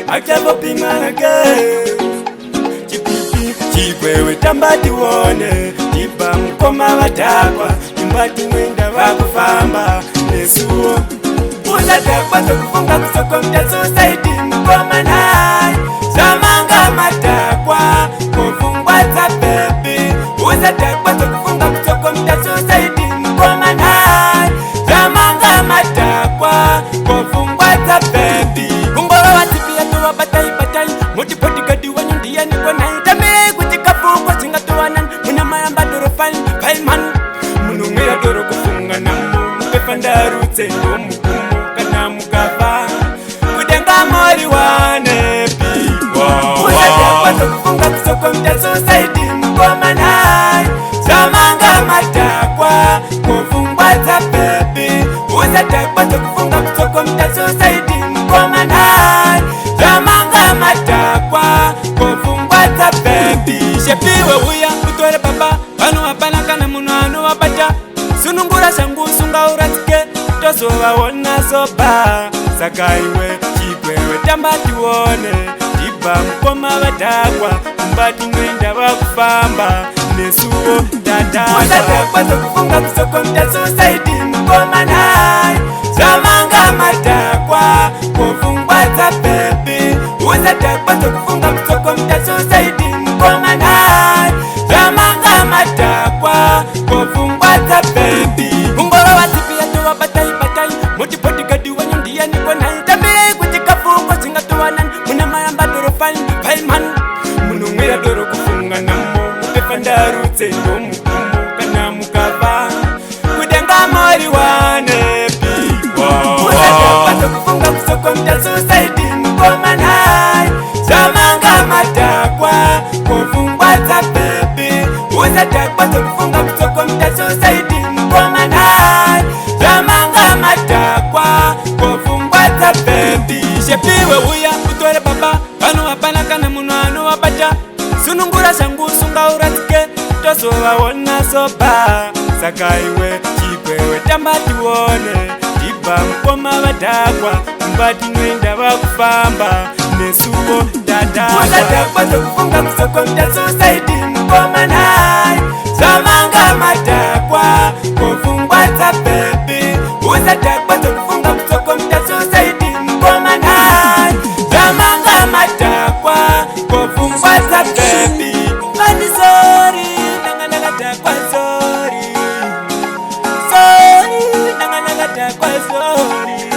Akabo pimanaga Chipipi chikwewe tambati wone Chipa mkoma watakwa Mbati mwenda wakufamba Nesuo Uzatakwa sokufunga kusoko mta society mkoma nai Zamanga matakwa Kufungwa za baby Uzatakwa sokufunga kusoko mta society mkoma nai Zamanga matakwa Kufungwa za baby Kumbolo watipia tuwa batai batai Mutipoti gadi wanyandia niko na itame Kuchikafu kwa zingatuwa nan Muna mayamba doro fine man Munungira doro kufunga na Mupefanda rute ndomu Kana mukava Kudenga mori wane Piwa Uzatakwa sokufunga kusoko mta society mkoma nai Zamanga matakwa Kufungwa za baby Uzatakwa sokufunga kusoko mta society mkoma nai Zamanga matakwa Kufungwa za baby Shepiwe uya utore baba Wanu wapana kana munu anu wapata Sunungura shangu sunga uratike Toso wawona soba Sakaiwe chikwewe tambati wone Tiba mkoma watakwa Mbati mwenda wakufamba Nesuo tataka Uzatakwa sokufunga kusoko mta society mkoma nai Zamanga matakwa Kufungwa za baby Uzatakwa sokufunga kusoko mta society mkoma nai Zamanga matakwa Kufungwa za baby Umbolo watipia tuwa batai batai Mutipoti gadi wanyandia niko na itame Kuchikafu kwa zingatuwa nan Muna mayamba doro fine man Munungira doro kufunga namo Mupefanda rute ndomu Kana mukava Kudenga mori wane Piwa Uzatakwa sokufunga kusoko mta society mkoma nai Zamanga matakwa Kufungwa za baby Uzatakwa sokufunga kusoko mta society mkoma nai Zamanga matakwa Kufungwa za baby Shepiwe uya utore baba Wanu wapana kana munu anu wapata Sunungura shangu sunga uratike Toso wawona soba Sakaiwe chikwewe tambati wone Tiba mkoma watakwa Mbati mwenda wakufamba Nesuo tataka Uzatakwa sokufunga kusoko mta society mkoma nai Zamanga matakwa Kufungwa za baby Uzatakwa sokufunga kusoko mta society mkoma nai Zamanga matakwa Kufungwa za baby Mani sorry Nanga takwa sorry Sorry Nanga takwa sorry